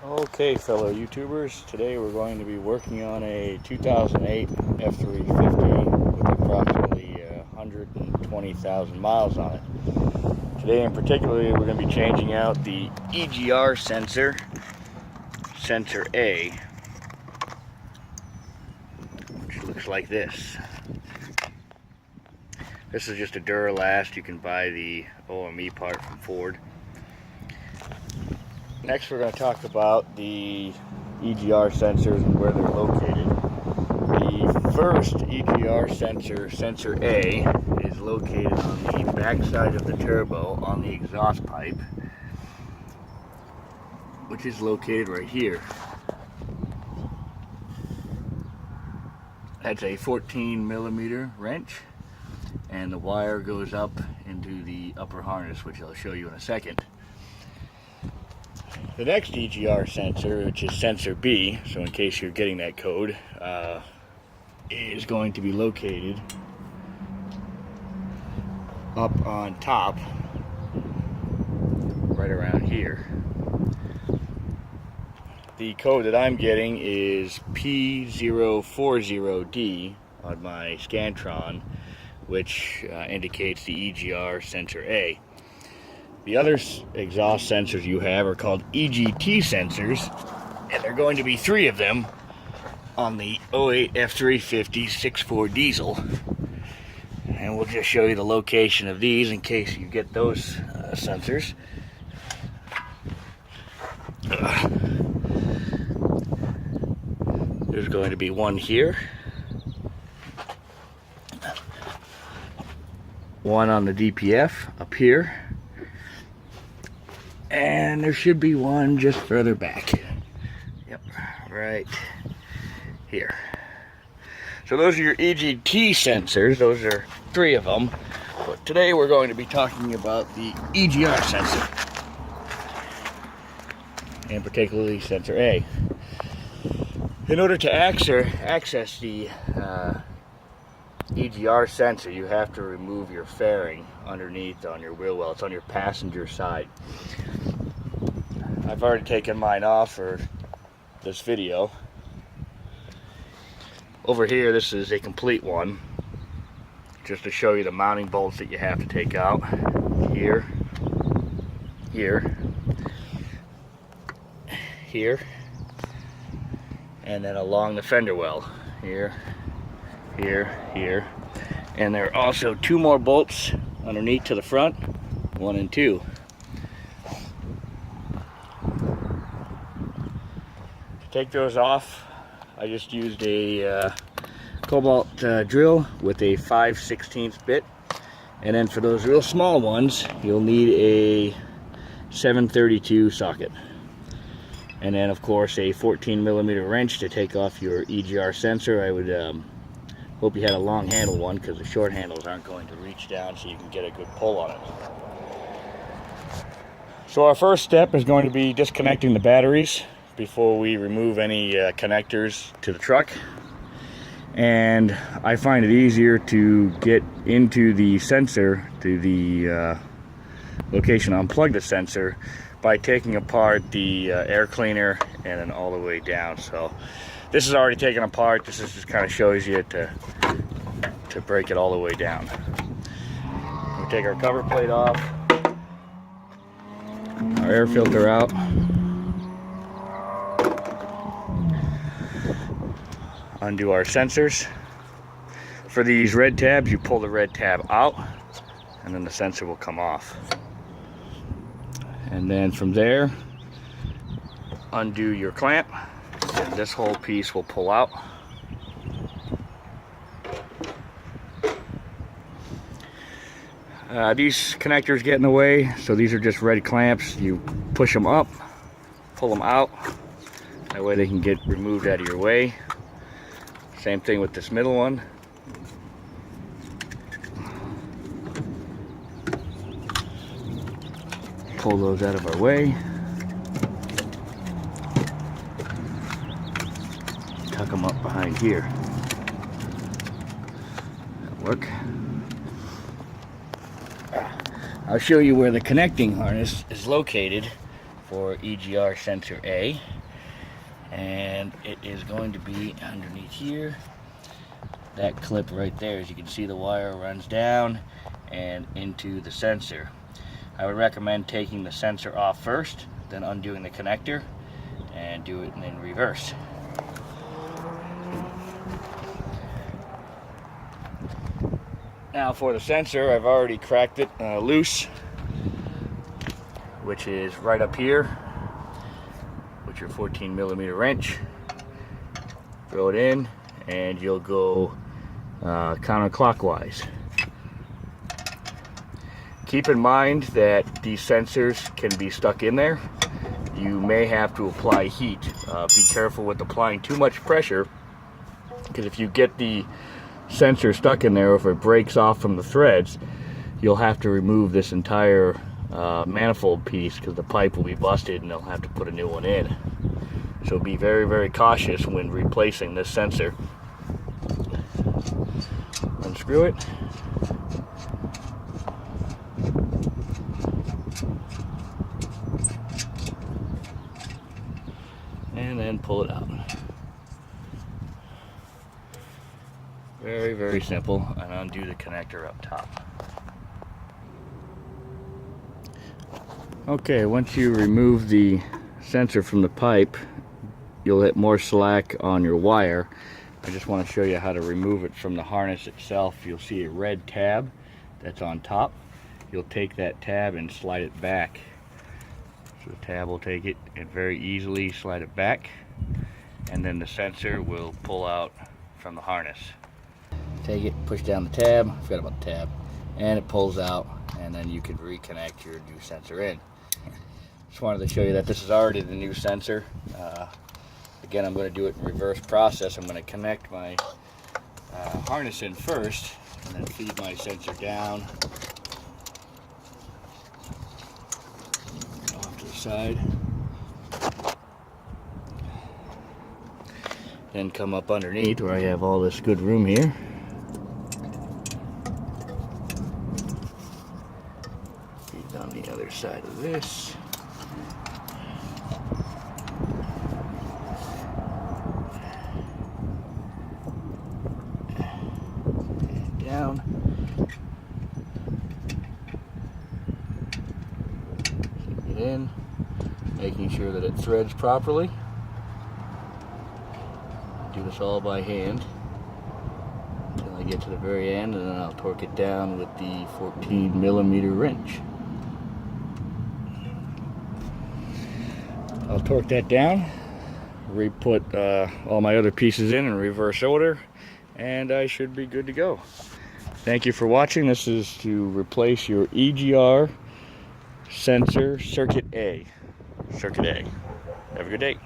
Okay, fellow YouTubers, today we're going to be working on a 2008 F350 with approximately 120,000 miles on it. Today in particular, we're going to be changing out the EGR sensor, sensor A, which looks like this. This is just a Duralast. You can buy the OME part from Ford. Next, we're going to talk about the EGR sensors and where they're located. The first EGR sensor, sensor A, is located on the back side of the turbo on the exhaust pipe, which is located right here. That's a 14mm wrench, and the wire goes up into the upper harness, which I'll show you in a second. The next EGR sensor, which is sensor B, so in case you're getting that code, is going to be located up on top, right around here. The code that I'm getting is P040D on my Scantron, which indicates the EGR sensor A. The other exhaust sensors you have are called EGT sensors, and there are going to be 3 of them on the 08 F350 6.4 diesel. And we'll just show you the location of these in case you get those sensors. There's going to be one here, one on the DPF up here, and there should be one just further back. Yep, right here. So those are your EGT sensors. Those are 3 of them. But today we're going to be talking about the EGR sensor, and particularly sensor A. In order to access the EGR sensor, you have to remove your fairing underneath on your wheel well. It's on your passenger side. I've already taken mine off for this video. Over here, this is a complete one, just to show you the mounting bolts that you have to take out. Here, here, here, and then along the fender well. Here, here, here. And there are also 2 more bolts underneath to the front, 1 and 2. To take those off, I just used a cobalt drill with a 5/16 bit. And then for those real small ones, you'll need a 732 socket. And then of course a 14mm wrench to take off your EGR sensor. I would hope you had a long handle one, because the short handles aren't going to reach down so you can get a good pull on it. So our first step is going to be disconnecting the batteries before we remove any connectors to the truck. And I find it easier to get into the sensor, to the location to unplug the sensor, by taking apart the air cleaner and then all the way down. So this is already taken apart. This is just kind of shows you to break it all the way down. We take our cover plate off, our air filter out, undo our sensors. For these red tabs, you pull the red tab out and then the sensor will come off. And then from there, undo your clamp, and this whole piece will pull out. These connectors get in the way, so these are just red clamps. You push them up, pull them out, that way they can get removed out of your way. Same thing with this middle one. Pull those out of our way. Tuck them up behind here. That'll work. I'll show you where the connecting harness is located for EGR sensor A, and it is going to be underneath here. That clip right there, as you can see, the wire runs down and into the sensor. I would recommend taking the sensor off first, then undoing the connector, and do it in reverse. Now for the sensor, I've already cracked it loose, which is right up here with your 14mm wrench. Throw it in and you'll go counterclockwise. Keep in mind that these sensors can be stuck in there. You may have to apply heat. Be careful with applying too much pressure, because if you get the sensor stuck in there, or if it breaks off from the threads, you'll have to remove this entire manifold piece, because the pipe will be busted and they'll have to put a new one in. So be very, very cautious when replacing this sensor. Unscrew it. And then pull it out. Very, very simple. And undo the connector up top. Okay, once you remove the sensor from the pipe, you'll hit more slack on your wire. I just want to show you how to remove it from the harness itself. You'll see a red tab that's on top. You'll take that tab and slide it back. So the tab will take it and very easily slide it back, and then the sensor will pull out from the harness. Take it, push down the tab, I forgot about the tab, and it pulls out, and then you can reconnect your new sensor in. Just wanted to show you that this is already the new sensor. Again, I'm going to do it in reverse process. I'm going to connect my harness in first, and then feed my sensor down off to the side. Then come up underneath where I have all this good room here. Feed on the other side of this. Down. Get in, making sure that it threads properly. Do this all by hand until I get to the very end, and then I'll torque it down with the 14mm wrench. I'll torque that down, re-put all my other pieces in reverse order, and I should be good to go. Thank you for watching. This is to replace your EGR sensor circuit A. Have a good day.